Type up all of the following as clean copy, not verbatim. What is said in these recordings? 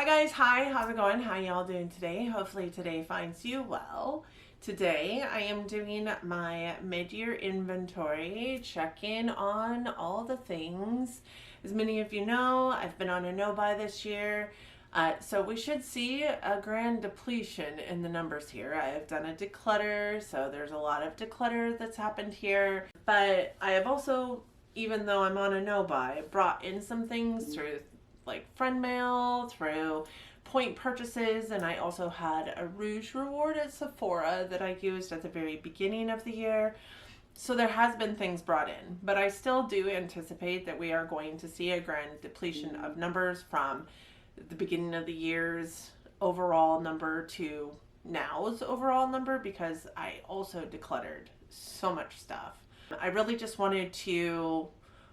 Hi guys, hi, how's it going? How y'all doing today? Hopefully today finds you well. Today I am doing my mid-year inventory, check in on all the things. As many of you know, I've been on a no-buy this year. So we should see a grand depletion in the numbers here. I have done a declutter, so there's a lot of declutter that's happened here. But I have also, even though I'm on a no-buy, brought in some things through like friend mail, through point purchases, and I also had a Rouge reward at Sephora that I used at the very beginning of the year. So there has been things brought in, but I still do anticipate that we are going to see a grand depletion of numbers from the beginning of the year's overall number to now's overall number, because I also decluttered so much stuff. I really just wanted to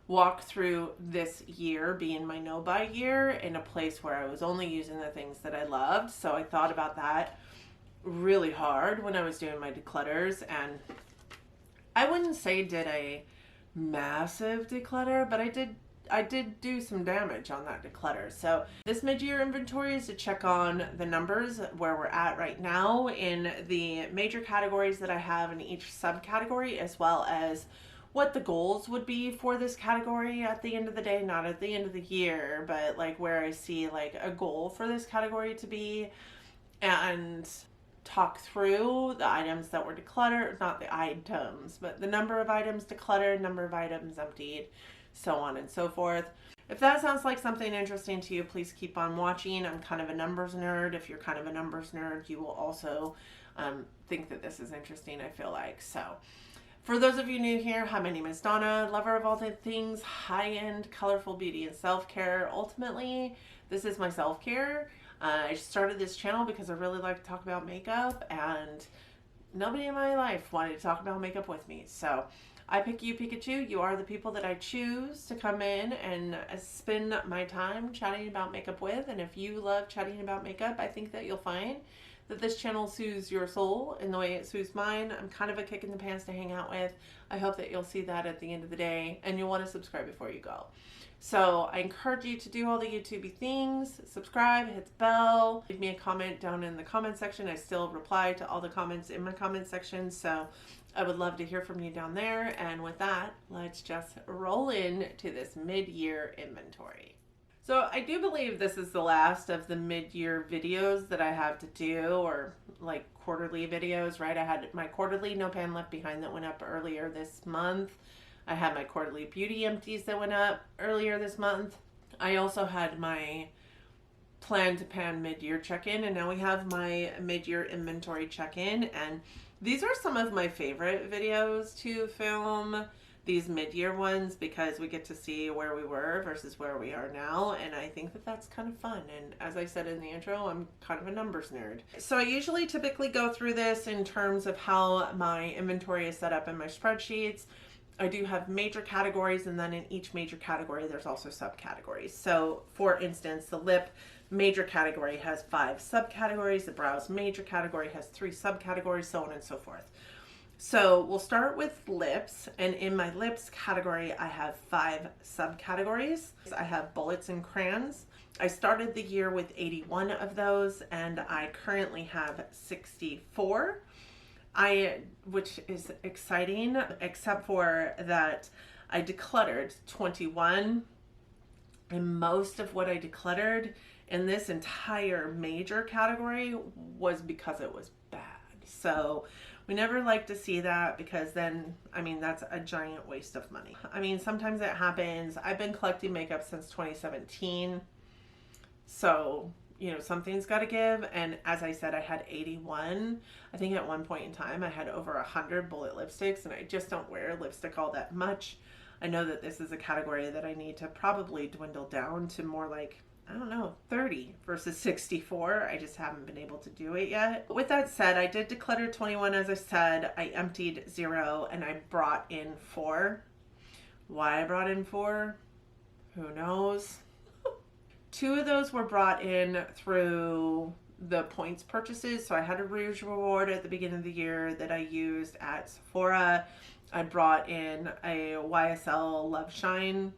walk through this year being my no-buy year in a place where I was only using the things that I loved. So I thought about that really hard when I was doing my declutters, and I wouldn't say did a massive declutter, but I did do some damage on that declutter. So this mid-year inventory is to check on the numbers where we're at right now in the major categories that I have in each subcategory, as well as what the goals would be for this category at the end of the day, not at the end of the year, but like where I see like a goal for this category to be, and talk through the items that were decluttered, not the items, but the number of items decluttered, number of items emptied, so on and so forth. If that sounds like something interesting to you, please keep on watching. I'm kind of a numbers nerd. If you're kind of a numbers nerd, you will also think that this is interesting, I feel like. So for those of you new here, hi, my name is Donna, lover of all things high-end, colorful beauty and self-care. Ultimately, this is my self-care. I started this channel because I really like to talk about makeup, and nobody in my life wanted to talk about makeup with me. So I pick you, Pikachu. You are the people that I choose to come in and spend my time chatting about makeup with. And if you love chatting about makeup, I think that you'll find that this channel soothes your soul in the way it soothes mine. I'm kind of a kick in the pants to hang out with. I hope that you'll see that at the end of the day, and you'll want to subscribe before you go. So I encourage you to do all the YouTubey things. Subscribe, hit the bell, leave me a comment down in the comment section. I still reply to all the comments in my comment section, so I would love to hear from you down there. And with that, let's just roll into this mid-year inventory. So I do believe this is the last of the mid-year videos that I have to do, or like quarterly videos, right? I had my quarterly No Pan Left Behind that went up earlier this month. I had my quarterly beauty empties that went up earlier this month. I also had my plan to pan mid-year check-in, and now we have my mid-year inventory check-in. And these are some of my favorite videos to film, these mid-year ones, because we get to see where we were versus where we are now, and I think that that's kind of fun. And as I said in the intro, I'm kind of a numbers nerd. So I usually typically go through this in terms of how my inventory is set up in my spreadsheets. I do have major categories, and then in each major category there's also subcategories. So for instance, the lip major category has 5 subcategories, the brows major category has 3 subcategories, so on and so forth. So we'll start with lips, and in my lips category I have 5 subcategories. I have bullets and crayons. I started the year with 81 of those, and I currently have 64. Which is exciting, except for that I decluttered 21, and most of what I decluttered in this entire major category was because it was bad. So we never like to see that, because then, I mean, that's a giant waste of money. I mean, sometimes it happens. I've been collecting makeup since 2017. So, you know, something's got to give. And as I said, I had 81. I think at one point in time I had over 100 bullet lipsticks, and I just don't wear lipstick all that much. I know that this is a category that I need to probably dwindle down to more like, I don't know, 30 versus 64. I just haven't been able to do it yet. With that said, I did declutter 21, as I said. I emptied 0, and I brought in 4. Why I brought in 4? Who knows? 2 of those were brought in through the points purchases. So I had a Rouge reward at the beginning of the year that I used at Sephora. I brought in a YSL Love Shine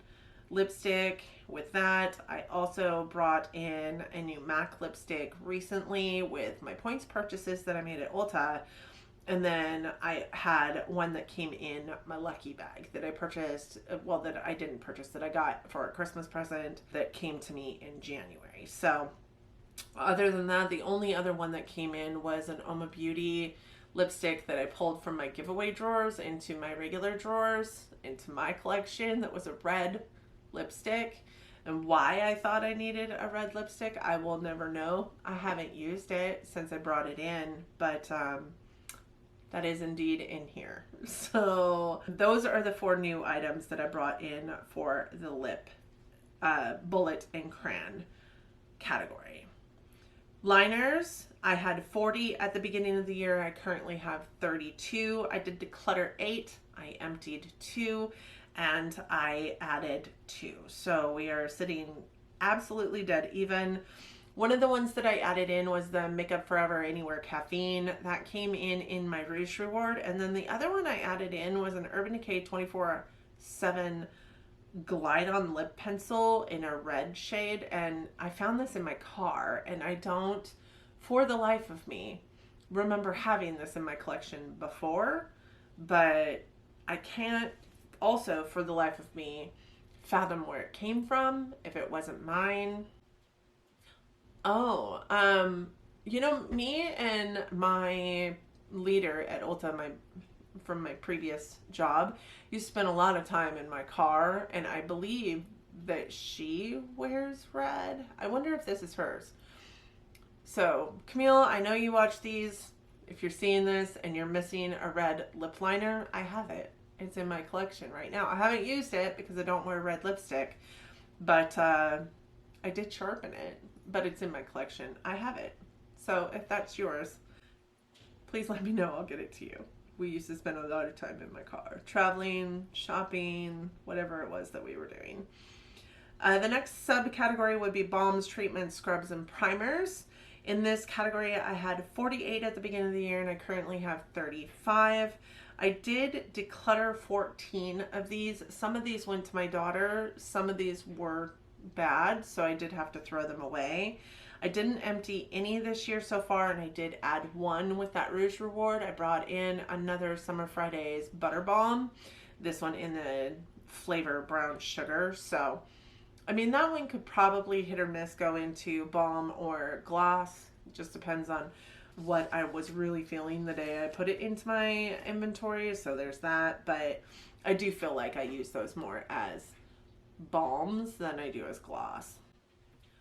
lipstick with that. I also brought in a new MAC lipstick recently with my points purchases that I made at Ulta. And then I had one that came in my lucky bag that I purchased, well, that I didn't purchase, that I got for a Christmas present that came to me in January. So other than that, the only other one that came in was an Oma Beauty lipstick that I pulled from my giveaway drawers into my regular drawers, into my collection. That was a red lipstick. And why I thought I needed a red lipstick, I will never know. I haven't used it since I brought it in, but that is indeed in here. So those are the 4 new items that I brought in for the lip bullet and crayon category. Liners, I had 40 at the beginning of the year. I currently have 32. I did declutter 8. I emptied 2 and I added 2. So we are sitting absolutely dead even. One of the ones that I added in was the Makeup Forever Anywhere Caffeine. That came in my Rouge Reward. And then the other one I added in was an Urban Decay 24/7 Glide On Lip Pencil in a red shade. And I found this in my car, and I don't, for the life of me, remember having this in my collection before. But I can't also, for the life of me, fathom where it came from, if it wasn't mine. Oh, you know, me and my leader at Ulta, from my previous job, used to spend a lot of time in my car, and I believe that she wears red. I wonder if this is hers. So, Camille, I know you watch these. If you're seeing this and you're missing a red lip liner, I have it. It's in my collection right now. I haven't used it because I don't wear red lipstick, but I did sharpen it. But it's in my collection. I have it. So if that's yours, please let me know. I'll get it to you. We used to spend a lot of time in my car, traveling, shopping, whatever it was that we were doing. The next subcategory would be balms, treatments, scrubs, and primers. In this category, I had 48 at the beginning of the year, and I currently have 35. I did declutter 14 of these. Some of these went to my daughter. Some of these were bad, so I did have to throw them away. I didn't empty any this year so far, and I did add one with that Rouge Reward. I brought in another Summer Fridays Butter Balm, this one in the flavor brown sugar. So I mean, that one could probably hit or miss go into balm or gloss. It just depends on what I was really feeling the day I put it into my inventory, so there's that. But I do feel like I use those more as balms than I do as gloss.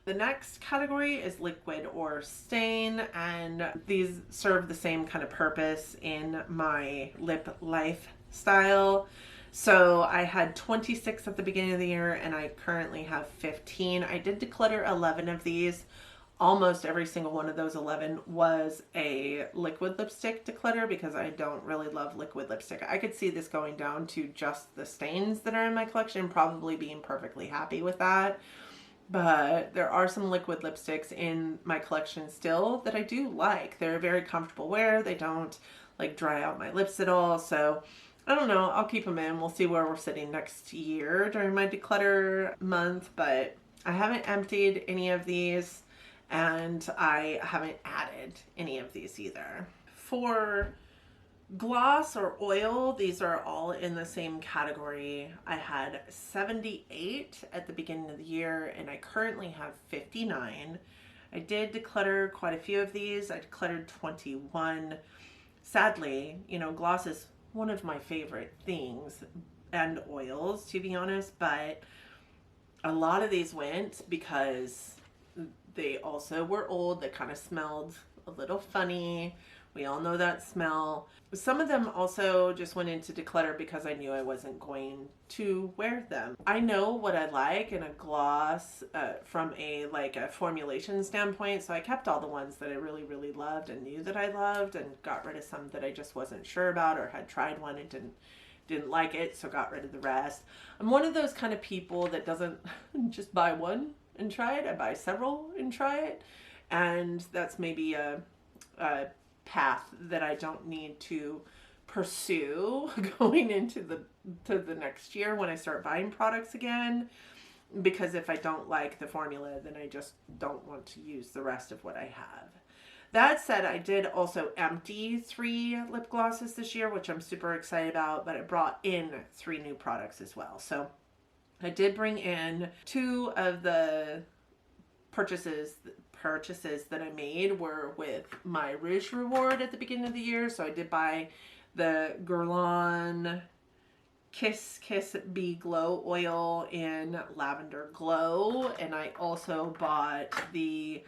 The next category is liquid or stain, and these serve the same kind of purpose in my lip lifestyle. So I had 26 at the beginning of the year, and I currently have 15. I did declutter 11 of these. Almost every single one of those 11 was a liquid lipstick declutter because I don't really love liquid lipstick. I could see this going down to just the stains that are in my collection, probably being perfectly happy with that. But there are some liquid lipsticks in my collection still that I do like. They're a very comfortable wear. They don't like dry out my lips at all. So I don't know. I'll keep them in. We'll see where we're sitting next year during my declutter month. But I haven't emptied any of these, and I haven't added any of these either. For gloss or oil, these are all in the same category. I had 78 at the beginning of the year, and I currently have 59. I did declutter quite a few of these. I decluttered 21. Sadly, you know, gloss is one of my favorite things, and oils, to be honest, but a lot of these went because they also were old. They kind of smelled a little funny. We all know that smell. Some of them also just went into declutter because I knew I wasn't going to wear them. I know what I like in a gloss from a formulation standpoint, so I kept all the ones that I really, really loved and knew that I loved, and got rid of some that I just wasn't sure about or had tried one and didn't like it, so got rid of the rest. I'm one of those kind of people that doesn't just buy one and try it. I buy several and try it, and that's maybe a path that I don't need to pursue going into the next year when I start buying products again. because if I don't like the formula, then I just don't want to use the rest of what I have. That said, I did also empty 3 lip glosses this year, which I'm super excited about, but I brought in 3 new products as well. So I did bring in 2 of the purchases that I made were with my Rouge reward at the beginning of the year. So I did buy the Guerlain Kiss Bee Glow Oil in Lavender Glow, and I also bought the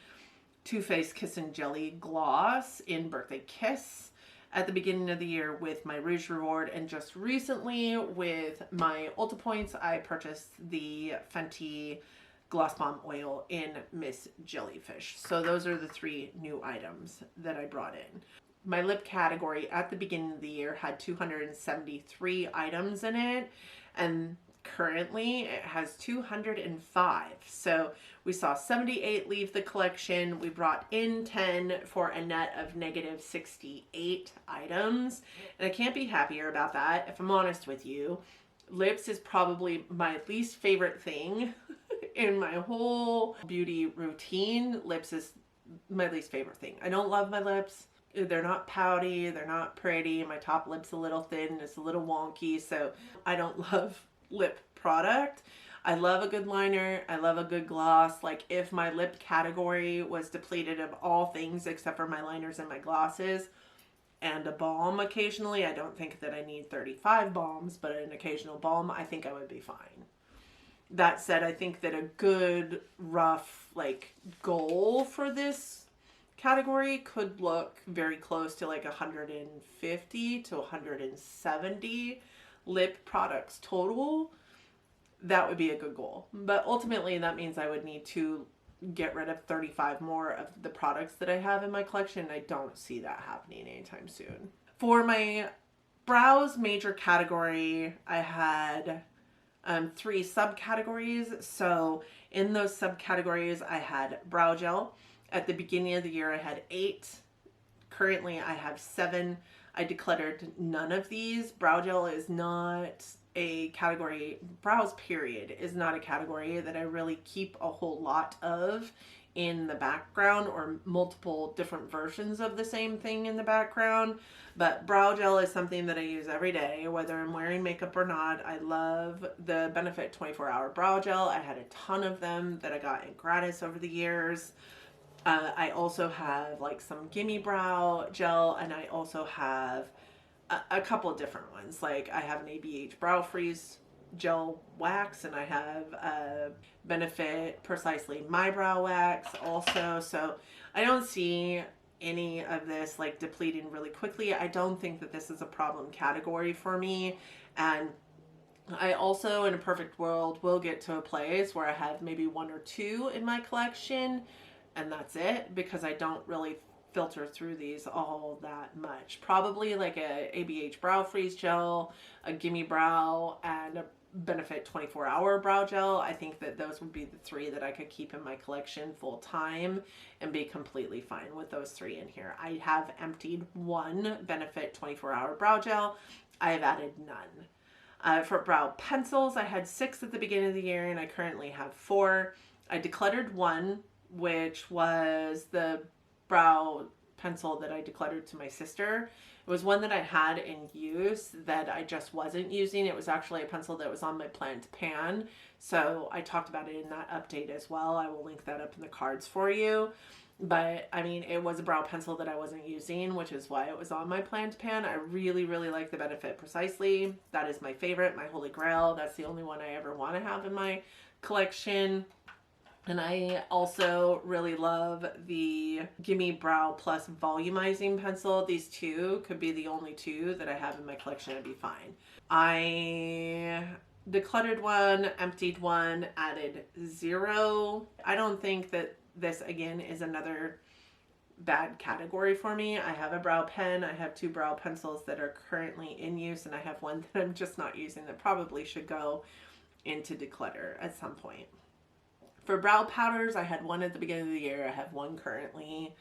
Too Faced Kiss and Jelly Gloss in Birthday Kiss at the beginning of the year with my Rouge reward. And just recently with my Ulta points, I purchased the Fenty Gloss Bomb Oil in Miss Jellyfish. So those are the 3 new items that I brought in. My lip category at the beginning of the year had 273 items in it, and currently it has 205. So we saw 78 leave the collection. We brought in 10 for a net of negative 68 items, and I can't be happier about that. If I'm honest with you, lips is probably my least favorite thing in my whole beauty routine. Lips is my least favorite thing. I don't love my lips. They're not pouty, they're not pretty. My top lip's a little thin, it's a little wonky, so I don't love lip product. I love a good liner, I love a good gloss. Like, if my lip category was depleted of all things except for my liners and my glosses and a balm occasionally, I don't think that I need 35 balms, but an occasional balm, I think I would be fine. That said, I think that a good rough like goal for this category could look very close to like 150 to 170 lip products total. That would be a good goal. But ultimately that means I would need to get rid of 35 more of the products that I have in my collection. I don't see that happening anytime soon. For my brows major category, I had 3 subcategories. So in those subcategories, I had brow gel. At the beginning of the year, I had 8. Currently, I have 7. I decluttered none of these. Brow gel is not a category, brows period is not a category that I really keep a whole lot of in the background, or multiple different versions of the same thing in the background. But brow gel is something that I use every day, whether I'm wearing makeup or not. I love the Benefit 24-hour brow gel. I had a ton of them that I got in gratis over the years. I also have like some Gimme Brow gel, and I also have a couple of different ones. Like, I have an ABH Brow Freeze gel wax, and I have a Benefit Precisely My Brow Wax also. So I don't see any of this like depleting really quickly. I don't think that this is a problem category for me. And I also, in a perfect world, will get to a place where I have maybe 1 or 2 in my collection, and that's it, because I don't really filter through these all that much. Probably like a ABH Brow Freeze gel, a Gimme Brow, and a Benefit 24-hour brow gel. I think that those would be the 3 that I could keep in my collection full time and be completely fine with those 3 in here. I have emptied 1 Benefit 24-hour brow gel. I have added none. For brow pencils, I had 6 at the beginning of the year, and I currently have 4. I decluttered 1, which was the brow pencil that I decluttered to my sister. It was one that I had in use that I just wasn't using. It was actually a pencil that was on my planned pan. So I talked about it in that update as well. I will link that up in the cards for you. But I mean, it was a brow pencil that I wasn't using, which is why it was on my planned pan. I really, really like the Benefit Precisely. That is my favorite, my holy grail. That's the only one I ever want to have in my collection. And I also really love the Gimme Brow Plus Volumizing Pencil. These 2 could be the only 2 that I have in my collection. I'd be fine. I decluttered 1, emptied 1, added 0. I don't think that this, again, is another bad category for me. I have a brow pen. I have 2 brow pencils that are currently in use, and I have 1 that I'm just not using that probably should go into declutter at some point. For brow powders, I had 1 at the beginning of the year. I have 1 currently.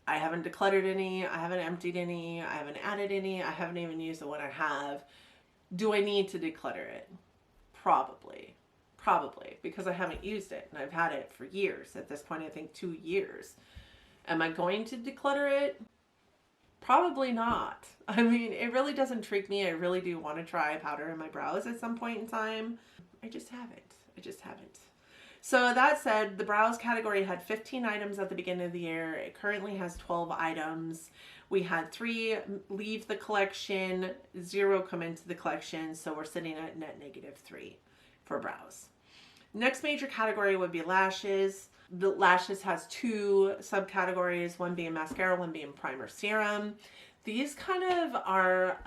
I haven't decluttered any. I haven't emptied any. I haven't added any. I haven't even used the one I have. Do I need to declutter it? Probably. Probably, because I haven't used it and I've had it for years. At this point, I think 2 years. Am I going to declutter it? Probably not. I mean, it really does intrigue me. I really do want to try powder in my brows at some point in time. I just haven't. So that said, the brows category had 15 items at the beginning of the year. It currently has 12 items. We had 3 leave the collection, 0 come into the collection. So we're sitting at net -3 for brows. Next major category would be lashes. The lashes has 2 subcategories, one being mascara, one being primer serum. These kind of are,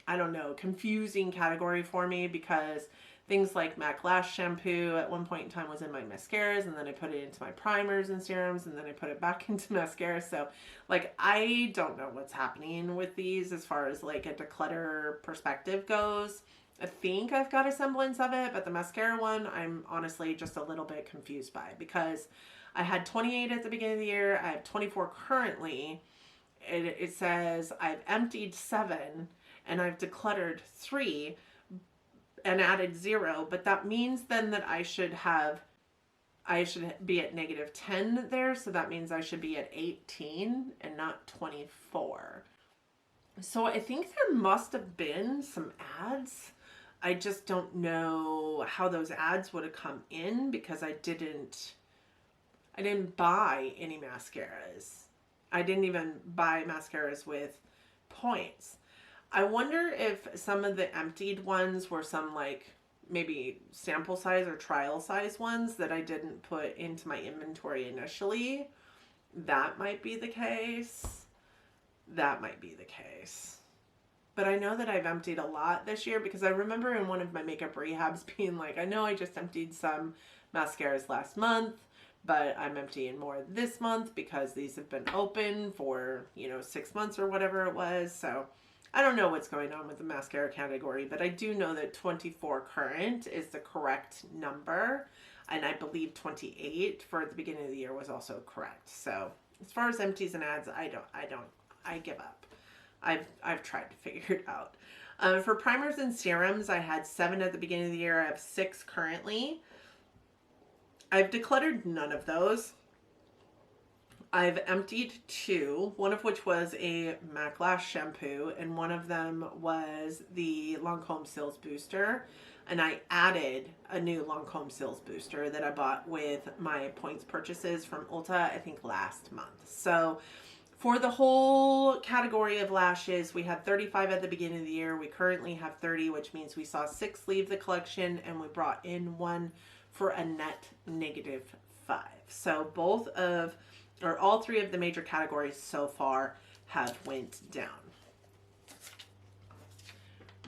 I don't know, confusing category for me because things like MAC Lash shampoo at one point in time was in my mascaras, and then I put it into my primers and serums, and then I put it back into mascara. So like, I don't know what's happening with these as far as like a declutter perspective goes. I think I've got a semblance of it, but the mascara one, I'm honestly just a little bit confused by, because I had 28 at the beginning of the year. I have 24 currently. It says I've emptied 7 and I've decluttered 3 and added 0, but that means then that I should be at -10 there. So that means I should be at 18 and not 24. So I think there must have been some ads. I just don't know how those ads would have come in, because I didn't buy any mascaras. I didn't even buy mascaras with points. I wonder if some of the emptied ones were some like maybe sample size or trial size ones that I didn't put into my inventory initially. That might be the case. But I know that I've emptied a lot this year, because I remember in one of my makeup rehabs being like, I know I just emptied some mascaras last month, but I'm emptying more this month because these have been open for, 6 months or whatever it was. So I don't know what's going on with the mascara category, but I do know that 24 current is the correct number. And I believe 28 for the beginning of the year was also correct. So as far as empties and ads, I give up. I've tried to figure it out. For primers and serums, I had 7 at the beginning of the year. I have 6 currently. I've decluttered none of those. I've emptied 2, one of which was a MAC Lash shampoo, and one of them was the Lancome Sills Booster. And I added a new Lancome Sills Booster that I bought with my points purchases from Ulta, I think last month. So for the whole category of lashes, we had 35 at the beginning of the year. We currently have 30, which means we saw 6 leave the collection, and we brought in 1 for a net -5. So all 3 of the major categories so far have went down.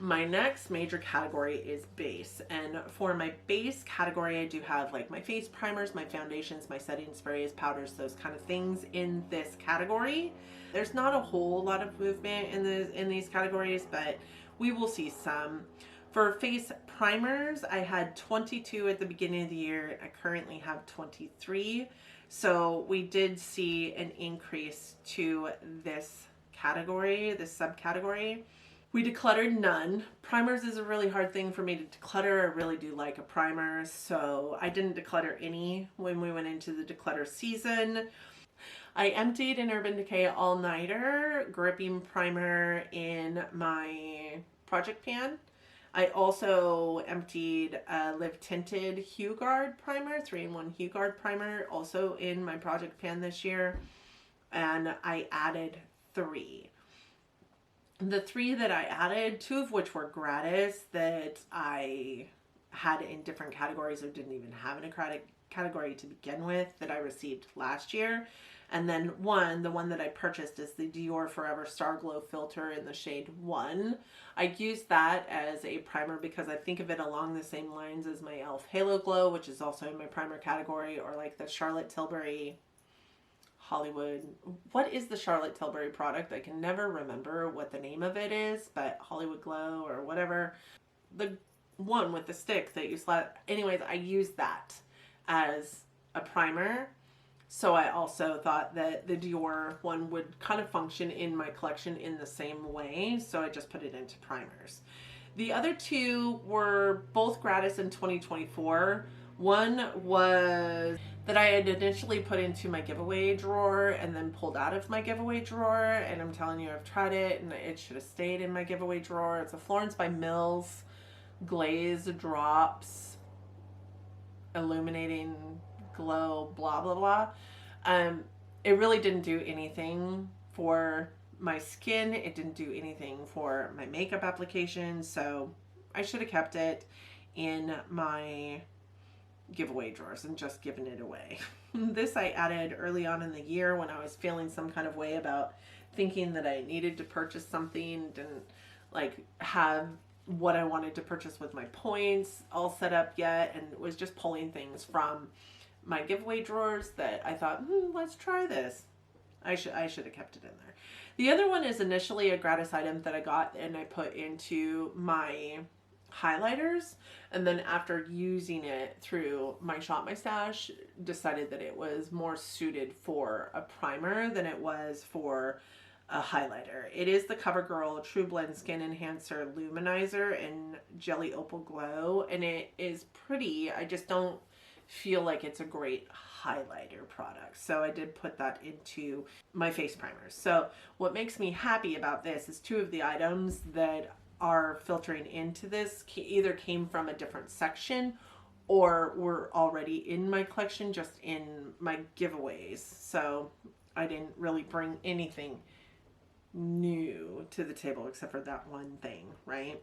My next major category is base, and for my base category, I do have like my face primers, my foundations, my setting sprays, powders, those kind of things in this category. There's not a whole lot of movement in these categories, but we will see some. For face primers, I had 22 at the beginning of the year. I currently have 23. So we did see an increase to this category, this subcategory. We decluttered none. Primers is a really hard thing for me to declutter. I really do like a primer, so I didn't declutter any when we went into the declutter season. I emptied an Urban Decay All Nighter gripping primer in my project pan. I also emptied a Live Tinted Hue Guard primer, 3-in-1 Hue Guard primer, also in my project pan this year. And I added 3. The 3 that I added, 2 of which were gratis that I had in different categories or didn't even have in a category to begin with, that I received last year. And then the one that I purchased is the Dior Forever Star Glow filter in the shade 1. I used that as a primer because I think of it along the same lines as my e.l.f. Halo Glow, which is also in my primer category, or like the Charlotte Tilbury Hollywood. What is the Charlotte Tilbury product? I can never remember what the name of it is, but Hollywood Glow or whatever. The one with the stick that you slap. Anyways, I used that as a primer. So I also thought that the Dior one would kind of function in my collection in the same way. So I just put it into primers. The other two were both gratis in 2024. One was that I had initially put into my giveaway drawer and then pulled out of my giveaway drawer. And I'm telling you, I've tried it and it should have stayed in my giveaway drawer. It's a Florence by Mills Glaze Drops Illuminating Glow, blah, blah, blah. It really didn't do anything for my skin. It didn't do anything for my makeup application. So I should have kept it in my giveaway drawers and just given it away. This I added early on in the year when I was feeling some kind of way about thinking that I needed to purchase something, didn't like have what I wanted to purchase with my points all set up yet, and was just pulling things from my giveaway drawers that I thought, let's try this. I should have kept it in there. The other one is initially a gratis item that I got and I put into my highlighters, and then after using it through my Shop My Stash, decided that it was more suited for a primer than it was for a highlighter. It is the CoverGirl True Blend Skin Enhancer Luminizer in Jelly Opal Glow, and it is pretty. I just don't feel like it's a great highlighter product. So I did put that into my face primers. So what makes me happy about this is two of the items that are filtering into this either came from a different section or were already in my collection, just in my giveaways. So I didn't really bring anything new to the table except for that one thing, right?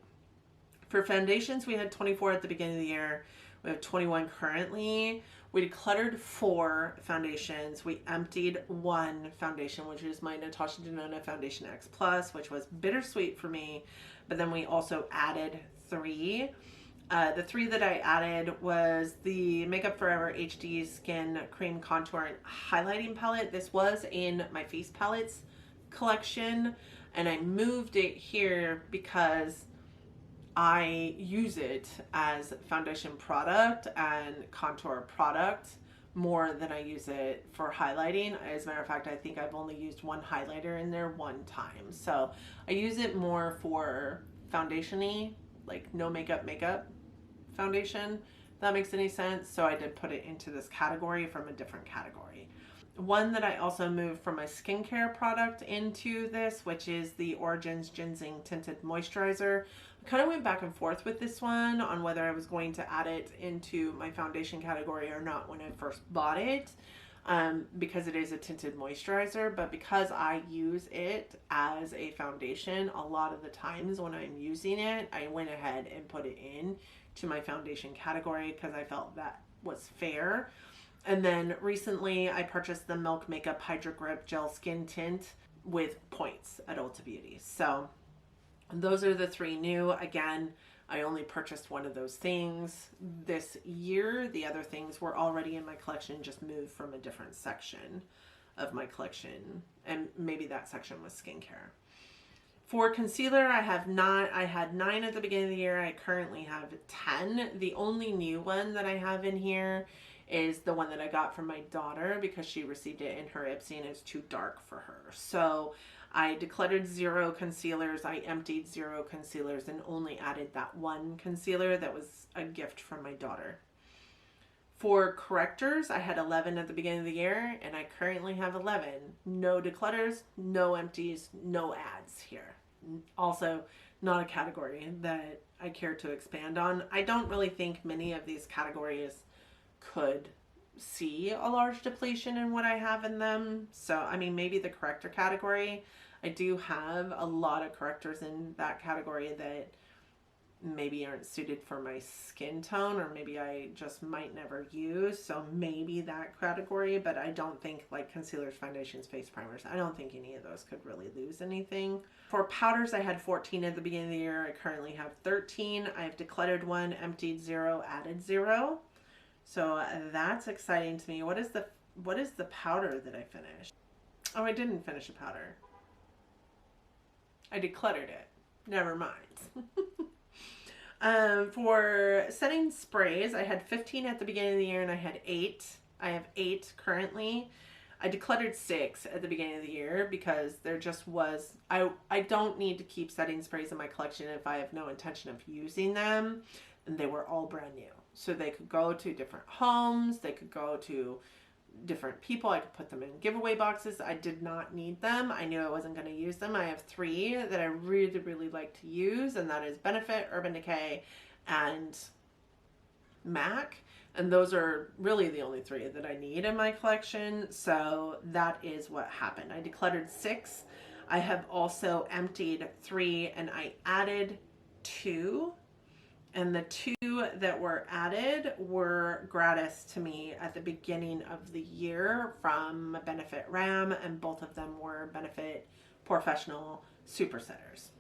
For foundations, we had 24 at the beginning of the year. We have 21 currently. We decluttered 4 foundations. We emptied 1 foundation, which is my Natasha Denona Foundation X Plus, which was bittersweet for me. But then we also added 3. The 3 that I added was the Makeup Forever HD Skin Cream Contour and Highlighting Palette. This was in my Face Palettes collection, and I moved it here because I use it as foundation product and contour product more than I use it for highlighting. As a matter of fact, I think I've only used 1 highlighter in there 1 time. So I use it more for foundation-y, like no makeup foundation, if that makes any sense. So I did put it into this category from a different category. One that I also moved from my skincare product into this, which is the Origins Ginseng Tinted Moisturizer. I kind of went back and forth with this one on whether I was going to add it into my foundation category or not when I first bought it, because it is a tinted moisturizer. But because I use it as a foundation, a lot of the times when I'm using it, I went ahead and put it in to my foundation category because I felt that was fair. And then recently I purchased the Milk Makeup Hydro Grip Gel Skin Tint with points at Ulta Beauty. So those are the 3 new. Again, I only purchased one of those things this year. The other things were already in my collection, just moved from a different section of my collection. And maybe that section was skincare. For concealer, I had 9 at the beginning of the year. I currently have 10. The only new one that I have in here is the one that I got from my daughter because she received it in her Ipsy and it's too dark for her. So I decluttered 0 concealers. I emptied 0 concealers and only added that 1 concealer that was a gift from my daughter. For correctors, I had 11 at the beginning of the year and I currently have 11. No declutters, no empties, no ads here. Also, not a category that I care to expand on. I don't really think many of these categories could see a large depletion in what I have in them. So, I mean, maybe the corrector category. I do have a lot of correctors in that category that maybe aren't suited for my skin tone, or maybe I just might never use. So maybe that category, but I don't think like concealers, foundations, face primers, I don't think any of those could really lose anything. For powders, I had 14 at the beginning of the year. I currently have 13. I've decluttered 1, emptied 0, added 0. So that's exciting to me. What is the powder that I finished? Oh, I didn't finish a powder. I decluttered it. Never mind. For setting sprays, I had 15 at the beginning of the year and I had 8. I have 8 currently. I decluttered 6 at the beginning of the year because there just was, I don't need to keep setting sprays in my collection if I have no intention of using them. And they were all brand new. So they could go to different homes, they could go to different people. I could put them in giveaway boxes. I did not need them. I knew I wasn't going to use them. I have 3 that I really, really like to use, and that is Benefit, Urban Decay, and MAC. And those are really the only 3 that I need in my collection. So that is what happened. I decluttered 6. I have also emptied 3, and I added 2. And the 2 that were added were gratis to me at the beginning of the year from Benefit RAM, and both of them were Benefit Professional Super Setters.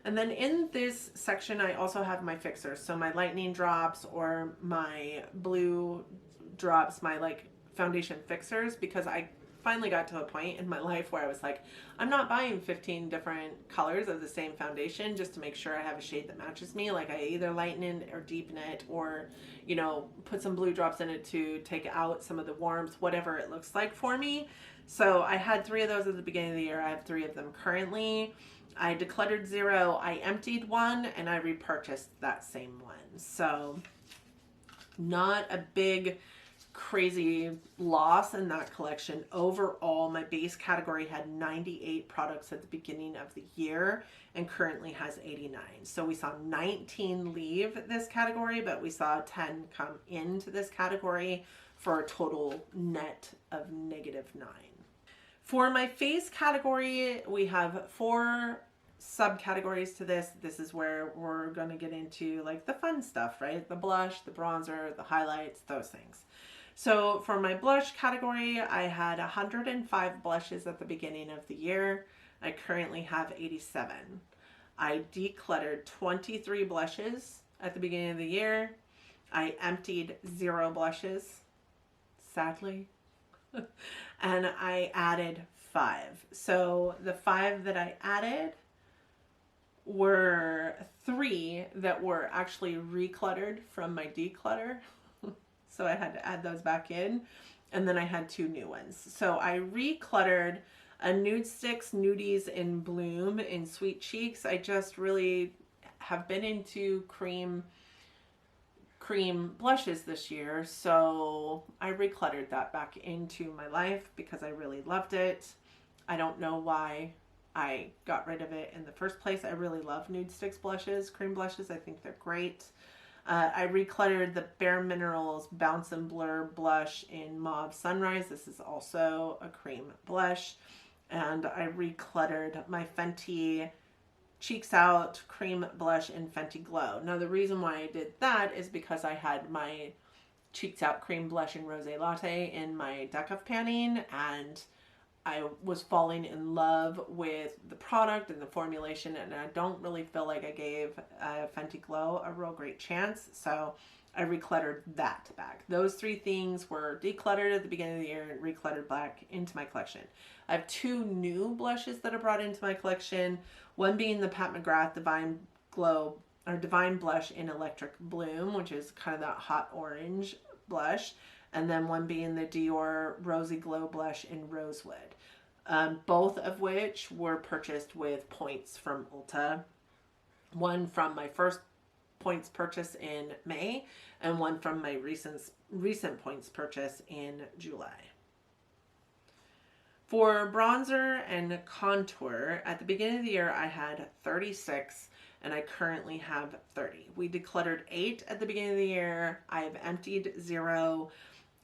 And then in this section, I also have my fixers. So my lightning drops or my blue drops, my like foundation fixers, because I finally got to a point in my life where I was like, I'm not buying 15 different colors of the same foundation just to make sure I have a shade that matches me. Like I either lighten it or deepen it, or, you know, put some blue drops in it to take out some of the warmth, whatever it looks like for me. So I had 3 of those at the beginning of the year. I have 3 of them currently. I decluttered 0, I emptied 1, and I repurchased that same one. So not a big crazy loss in that collection. Overall, my base category had 98 products at the beginning of the year and currently has 89. So we saw 19 leave this category, but we saw 10 come into this category for a total net of -9. For my face category, we have 4 subcategories to this. This is where we're going to get into like the fun stuff, right? The blush, the bronzer, the highlights, those things. So for my blush category, I had 105 blushes at the beginning of the year. I currently have 87. I decluttered 23 blushes at the beginning of the year. I emptied 0 blushes, sadly. And I added 5. So the 5 that I added were 3 that were actually recluttered from my declutter. So I had to add those back in. And then I had 2 new ones. So I recluttered a Nude Sticks Nudies in Bloom in Sweet Cheeks. I just really have been into cream blushes this year. So I recluttered that back into my life because I really loved it. I don't know why I got rid of it in the first place. I really love Nude Sticks blushes, cream blushes. I think they're great. I recluttered the Bare Minerals Bounce and Blur blush in Mauve Sunrise. This is also a cream blush. And I recluttered my Fenty Cheeks Out cream blush in Fenty Glow. Now the reason why I did that is because I had my Cheeks Out cream blush in Rosé Latte in my deck of panning, and I was falling in love with the product and the formulation, and I don't really feel like I gave Fenty Glow a real great chance, so I recluttered that back. Those 3 things were decluttered at the beginning of the year and recluttered back into my collection. I have 2 new blushes that I brought into my collection, one being the Pat McGrath Divine Glow or Divine Blush in Electric Bloom, which is kind of that hot orange blush, and then one being the Dior Rosy Glow Blush in Rosewood. Both of which were purchased with points from Ulta. One from my first points purchase in May, and one from my recent points purchase in July. For bronzer and contour, at the beginning of the year I had 36, and I currently have 30. We decluttered 8 at the beginning of the year. I have emptied 0.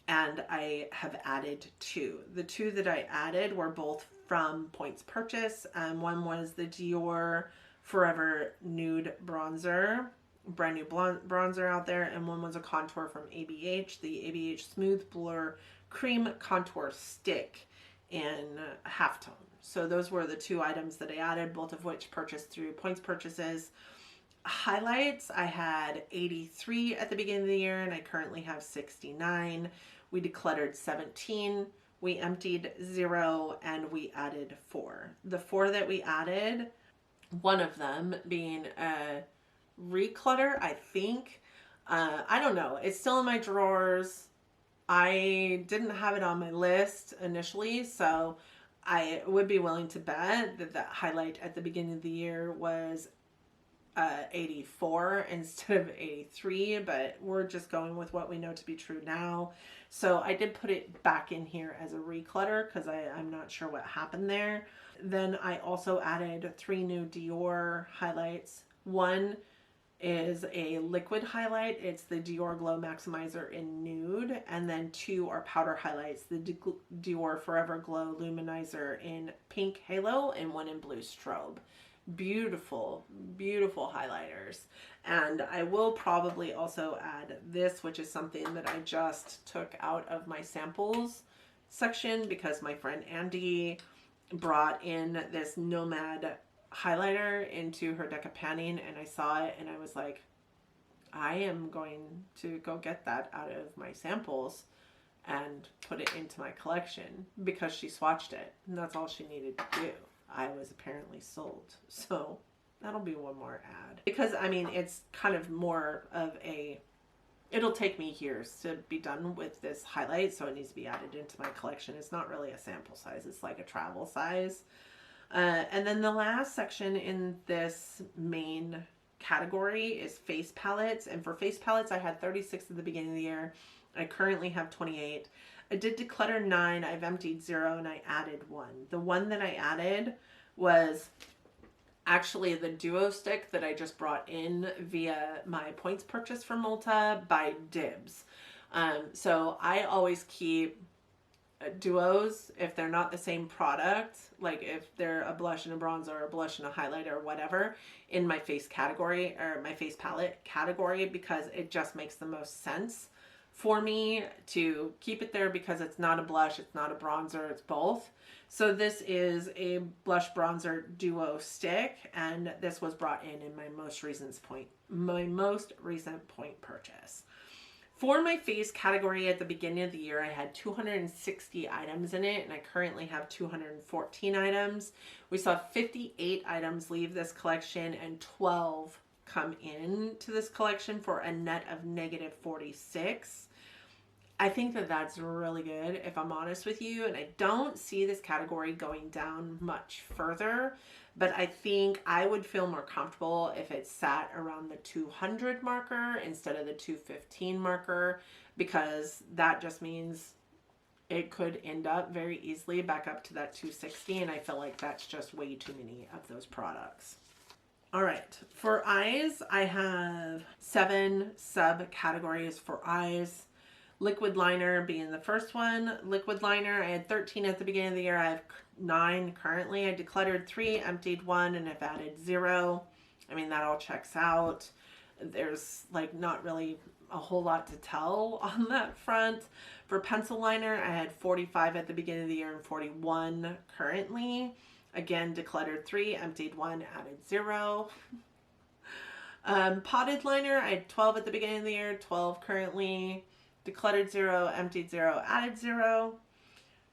And I have added 2. The 2 that I added were both from points purchase. One was the Dior Forever Nude Bronzer, brand new bronzer out there, and one was a contour from ABH, the ABH Smooth Blur Cream Contour Stick in halftone. So those were the 2 items that I added, both of which purchased through points purchases. Highlights, I had 83 at the beginning of the year, and I currently have 69. We decluttered 17, we emptied 0, and we added 4. The 4 that we added, one of them being a reclutter, I think. I don't know. It's still in my drawers. I didn't have it on my list initially, so I would be willing to bet that the highlight at the beginning of the year was 84 instead of 83, but we're just going with what we know to be true now. So I did put it back in here as a reclutter because I'm not sure what happened there. Then I also added 3 new Dior highlights. One is a liquid highlight. It's the Dior Glow Maximizer in nude. And then 2 are powder highlights, the Dior Forever Glow Luminizer in pink halo and 1 in blue strobe. Beautiful, beautiful highlighters. And I will probably also add this, which is something that I just took out of my samples section because my friend Andy brought in this Nomad highlighter into her deck of panning, and I saw it and I was like, I am going to go get that out of my samples and put it into my collection because she swatched it and that's all she needed to do. I was apparently sold. So that'll be one more ad. Because, I mean, it's kind of more of a... It'll take me years to be done with this highlight, so it needs to be added into my collection. It's not really a sample size. It's like a travel size. And then the last section in this main category is face palettes. And for face palettes, I had 36 at the beginning of the year. I currently have 28. I did declutter 9, I've emptied 0, and I added 1. The one that I added was actually the duo stick that I just brought in via my points purchase from Ulta by Dibs. So I always keep duos if they're not the same product, like if they're a blush and a bronzer or a blush and a highlighter or whatever, in my face category or my face palette category, because it just makes the most sense for me to keep it there because it's not a blush, it's not a bronzer, it's both. So this is a blush bronzer duo stick, and this was brought in my most recent point purchase. For my face category at the beginning of the year, I had 260 items in it, and I currently have 214 items. We saw 58 items leave this collection and 12 come in to this collection for a net of negative 46. I think that that's really good, if I'm honest with you, and I don't see this category going down much further, but I think I would feel more comfortable if it sat around the 200 marker instead of the 215 marker, because that just means it could end up very easily back up to that 260, and I feel like that's just way too many of those products. All right, for eyes, I have 7 subcategories for eyes. Liquid liner being the first one. Liquid liner, I had 13 at the beginning of the year. I have 9 currently. I decluttered 3, emptied 1, and I've added 0. I mean, that all checks out. There's like not really a whole lot to tell on that front. For pencil liner, I had 45 at the beginning of the year and 41 currently. Again, decluttered 3, emptied 1, added 0. Potted liner, I had 12 at the beginning of the year, 12 currently. Decluttered 0, emptied 0, added 0.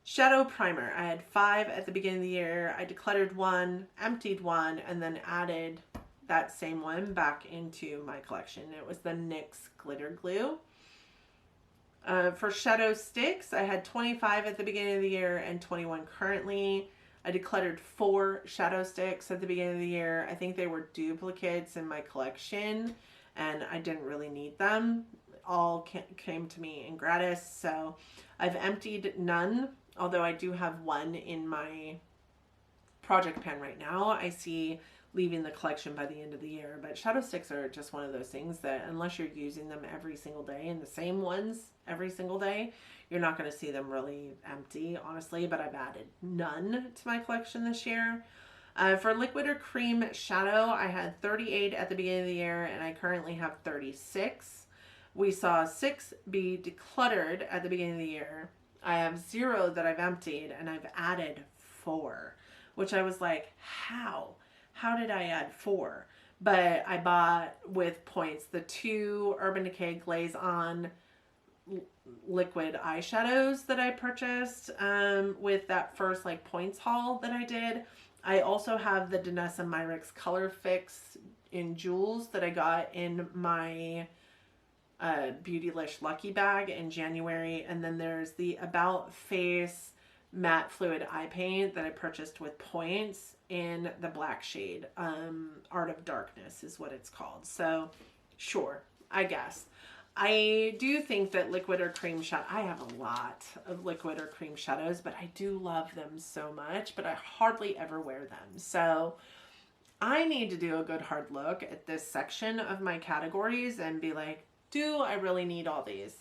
Shadow primer, I had 5 at the beginning of the year. I decluttered 1, emptied 1, and then added that same one back into my collection. It was the NYX Glitter Glue. For shadow sticks, I had 25 at the beginning of the year and 21 currently. I decluttered 4 shadow sticks at the beginning of the year. I think they were duplicates in my collection, and I didn't really need them. All came to me in gratis, so I've emptied none, although I do have 1 in my project pan right now. I see leaving the collection by the end of the year, but shadow sticks are just one of those things that unless you're using them every single day and the same ones every single day, you're not going to see them really empty, honestly, but I've added none to my collection this year. For liquid or cream shadow, I had 38 at the beginning of the year, and I currently have 36. We saw 6 be decluttered at the beginning of the year. I have 0 that I've emptied, and I've added 4, which I was like, how? How did I add 4? But I bought with points the 2 Urban Decay Glaze On liquid eyeshadows that I purchased with that first like points haul that I did. I also have the Danessa Myricks Color Fix in Jewels that I got in my Beautylish Lucky Bag in January. And then there's the About Face matte fluid eye paint that I purchased with points in the black shade. Art of Darkness is what it's called. So sure, I guess. I do think that liquid or cream shadow, I have a lot of liquid or cream shadows, but I do love them so much, but I hardly ever wear them. So I need to do a good hard look at this section of my categories and be like, do I really need all these?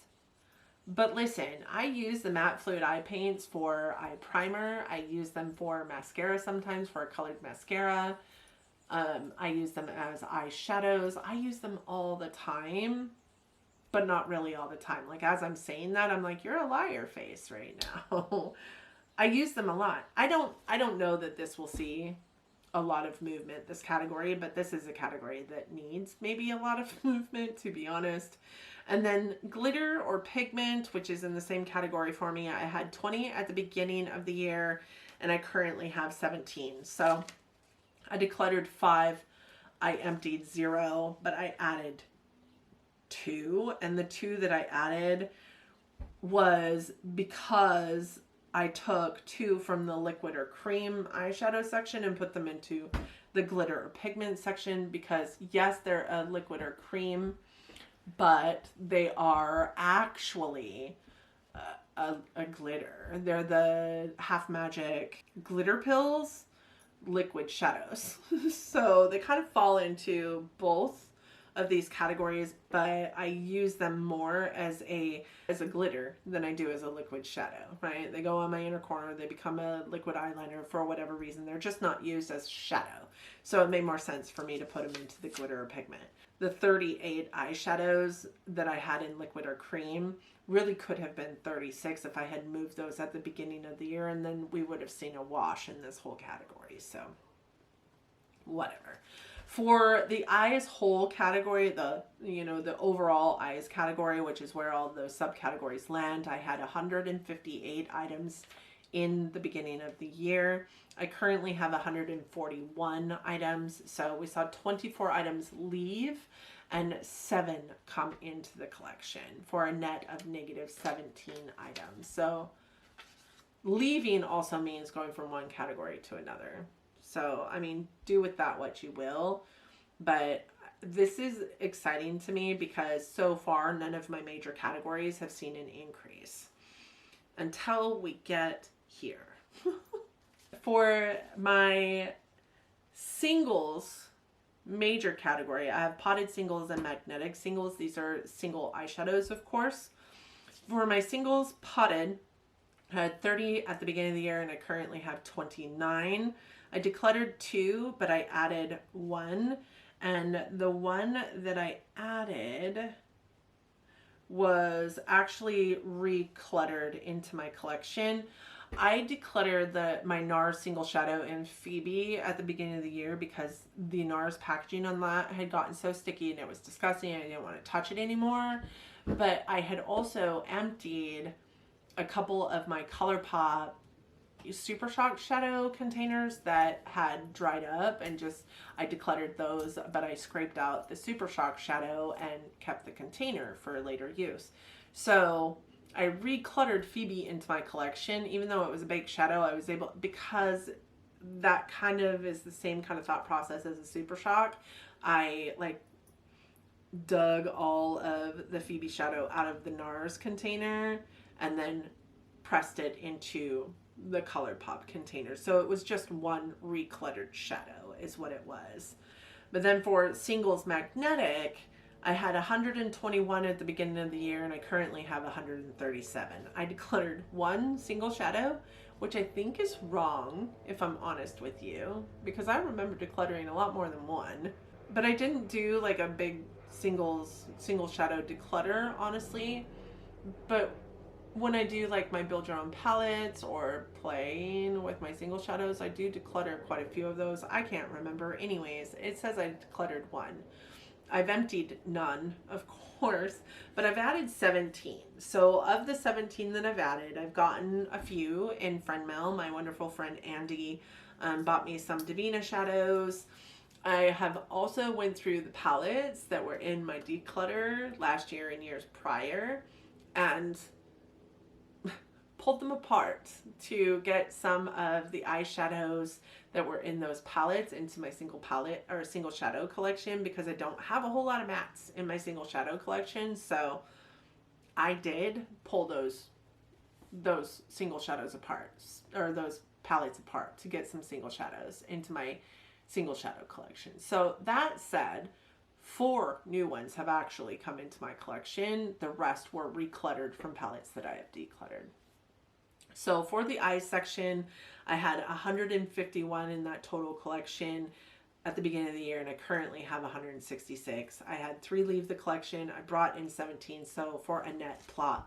But listen, I use the matte fluid eye paints for eye primer. I use them for mascara sometimes, for a colored mascara. I use them as eyeshadows. I use them all the time, but not really all the time. Like, as I'm saying that, I'm like, you're a liar face right now. I use them a lot. I don't know that this will see a lot of movement, this category, but this is a category that needs maybe a lot of movement, to be honest. And then glitter or pigment, which is in the same category for me. I had 20 at the beginning of the year, and I currently have 17. So I decluttered 5. I emptied 0, but I added 2. And the 2 that I added was because I took 2 from the liquid or cream eyeshadow section and put them into the glitter or pigment section, because yes, they're a liquid or cream, but they are actually a glitter. They're the Half Magic glitter pills, liquid shadows. So they kind of fall into both of these categories, but I use them more as a glitter than I do as a liquid shadow, right? They go on my inner corner, they become a liquid eyeliner for whatever reason. They're just not used as shadow. So it made more sense for me to put them into the glitter or pigment. The 38 eyeshadows that I had in liquid or cream really could have been 36 if I had moved those at the beginning of the year, and then we would have seen a wash in this whole category. So whatever. For the eyes whole category, the overall eyes category, which is where all those subcategories land, I had 158 items in the beginning of the year. I currently have 141 items. So we saw 24 items leave and 7 come into the collection for a net of negative 17 items. So leaving also means going from one category to another. So, I mean, do with that what you will, but this is exciting to me because so far none of my major categories have seen an increase until we get here. For my singles major category, I have potted singles and magnetic singles. These are single eyeshadows, of course. For my singles potted, I had 30 at the beginning of the year and I currently have 29. I decluttered 2, but I added 1. And the one that I added was actually recluttered into my collection. I decluttered my NARS single shadow in Phoebe at the beginning of the year because the NARS packaging on that had gotten so sticky and it was disgusting and I didn't want to touch it anymore. But I had also emptied a couple of my ColourPop Super Shock shadow containers that had dried up, and I decluttered those, but I scraped out the Super Shock shadow and kept the container for later use. So I recluttered Phoebe into my collection, even though it was a baked shadow. I was able, because that kind of is the same kind of thought process as a Super Shock. I dug all of the Phoebe shadow out of the NARS container and then pressed it into the ColourPop container. So it was just one recluttered shadow is what it was. But then for singles magnetic, I had 121 at the beginning of the year and I currently have 137. I decluttered 1 single shadow, which I think is wrong if I'm honest with you, because I remember decluttering a lot more than 1. But I didn't do like a big single shadow declutter, honestly. But when I do like my build your own palettes or playing with my single shadows, I do declutter quite a few of those. I can't remember. Anyways, it says I decluttered 1. I've emptied none, of course, but I've added 17. So of the 17 that I've added, I've gotten a few in friend mail. My wonderful friend Andy bought me some Divina shadows. I have also went through the palettes that were in my declutter last year and years prior and pulled them apart to get some of the eyeshadows that were in those palettes into my single palette or single shadow collection, because I don't have a whole lot of mattes in my single shadow collection. So I did pull those single shadows apart, or those palettes apart, to get some single shadows into my single shadow collection. So that said, 4 new ones have actually come into my collection. The rest were recluttered from palettes that I have decluttered. So for the eyes section, I had 151 in that total collection at the beginning of the year, and I currently have 166. I had 3 leave the collection. I brought in 17, so for a net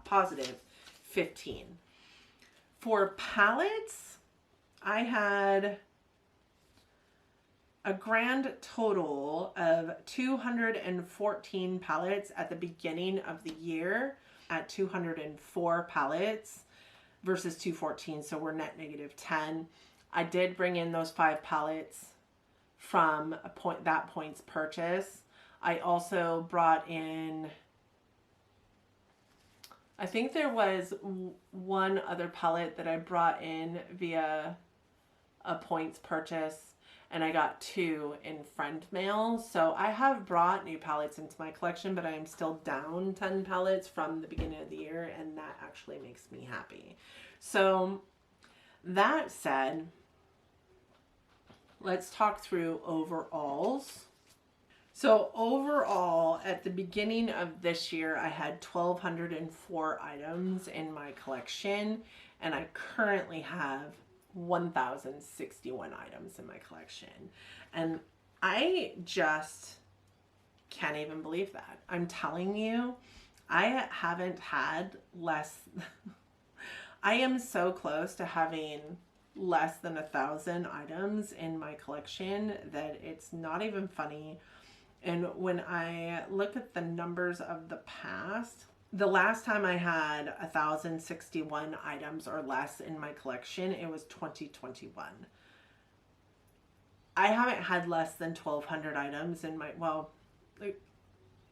positive 15. For palettes, I had a grand total of 214 palettes at the beginning of the year, at 204 palettes versus 214, so we're net negative 10. I did bring in those 5 palettes from that points purchase. I also brought in, I think there was one other palette that I brought in via a points purchase, and I got 2 in friend mail. So I have brought new palettes into my collection, but I am still down 10 palettes from the beginning of the year, and that actually makes me happy. So that said, let's talk through overalls. So overall, at the beginning of this year, I had 1,204 items in my collection, and I currently have 1,061 items in my collection. And I just can't even believe that. I'm telling you, I haven't had less. I am so close to having less than 1,000 items in my collection that it's not even funny. And when I look at the numbers of the past, the last time I had 1,061 items or less in my collection, it was 2021. I haven't had less than 1,200 items in my, well,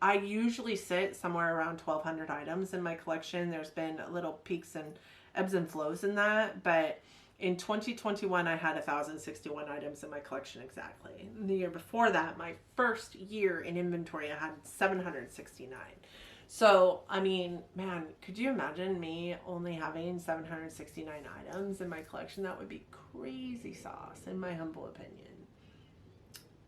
I usually sit somewhere around 1,200 items in my collection. There's been little peaks and ebbs and flows in that, but in 2021, I had 1,061 items in my collection exactly. The year before that, my first year in inventory, I had 769. So, I mean, man, could you imagine me only having 769 items in my collection? That would be crazy sauce, in my humble opinion.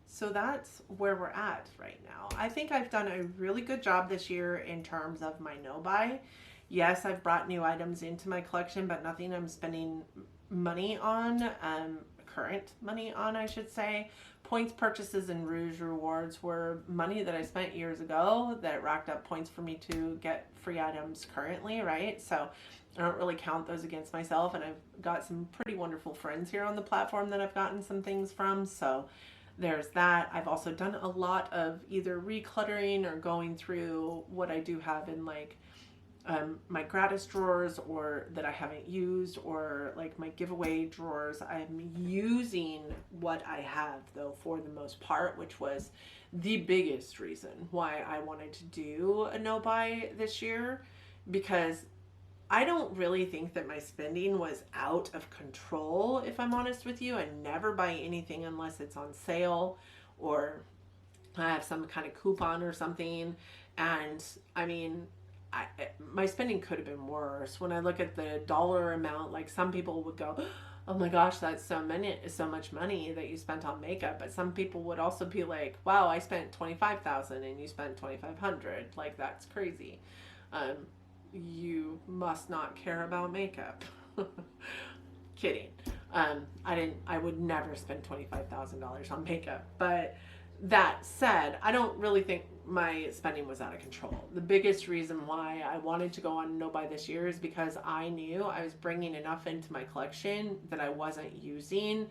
So that's where we're at right now. I think I've done a really good job this year in terms of my no-buy. Yes, I've brought new items into my collection, but nothing I'm spending money on, current money on, I should say. Points purchases and Rouge rewards were money that I spent years ago that racked up points for me to get free items currently, right? So I don't really count those against myself, and I've got some pretty wonderful friends here on the platform that I've gotten some things from, so there's that. I've also done a lot of either recluttering or going through what I do have in like my gratis drawers, or that I haven't used, or like my giveaway drawers. I'm using what I have though for the most part, which was the biggest reason why I wanted to do a no buy this year, because I don't really think that my spending was out of control, if I'm honest with you. I never buy anything unless it's on sale or I have some kind of coupon or something. And I mean, my spending could have been worse. When I look at the dollar amount, like some people would go, oh my gosh, that's so much money that you spent on makeup. But some people would also be like, wow, I spent 25,000 and you spent 2,500. Like, that's crazy. You must not care about makeup. Kidding. I would never spend $25,000 on makeup. But that said, I don't really think my spending was out of control. The biggest reason why I wanted to go on no buy this year is because I knew I was bringing enough into my collection that I wasn't using.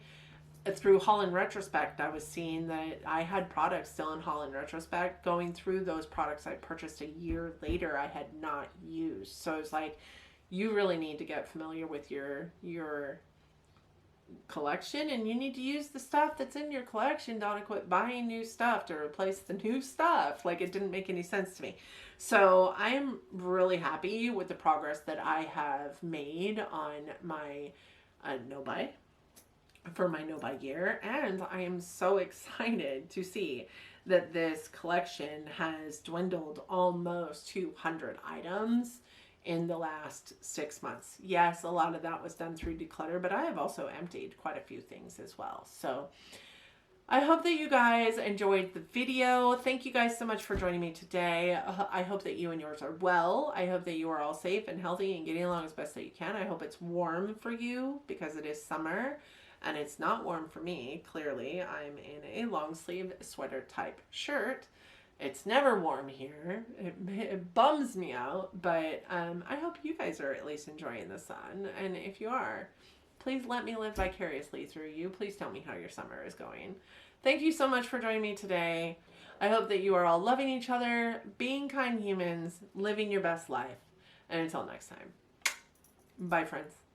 Through haul in retrospect, I was seeing that I had products still in haul in retrospect. Going through those products I purchased a year later, I had not used. So it's like, you really need to get familiar with your collection, and you need to use the stuff that's in your collection. Don't quit buying new stuff to replace the new stuff. Like, it didn't make any sense to me. So I am really happy with the progress that I have made on my no buy for my no buy gear, and I am so excited to see that this collection has dwindled almost 200 items in the last 6 months. Yes, a lot of that was done through declutter, but I have also emptied quite a few things as well. So I hope that you guys enjoyed the video. Thank you guys so much for joining me today. I hope that you and yours are well. I hope that you are all safe and healthy and getting along as best that you can. I hope it's warm for you because it is summer, and it's not warm for me. Clearly, I'm in a long sleeve sweater type shirt. It's never warm here. It bums me out, but I hope you guys are at least enjoying the sun. And if you are, please let me live vicariously through you. Please tell me how your summer is going. Thank you so much for joining me today. I hope that you are all loving each other, being kind humans, living your best life. And until next time, bye friends.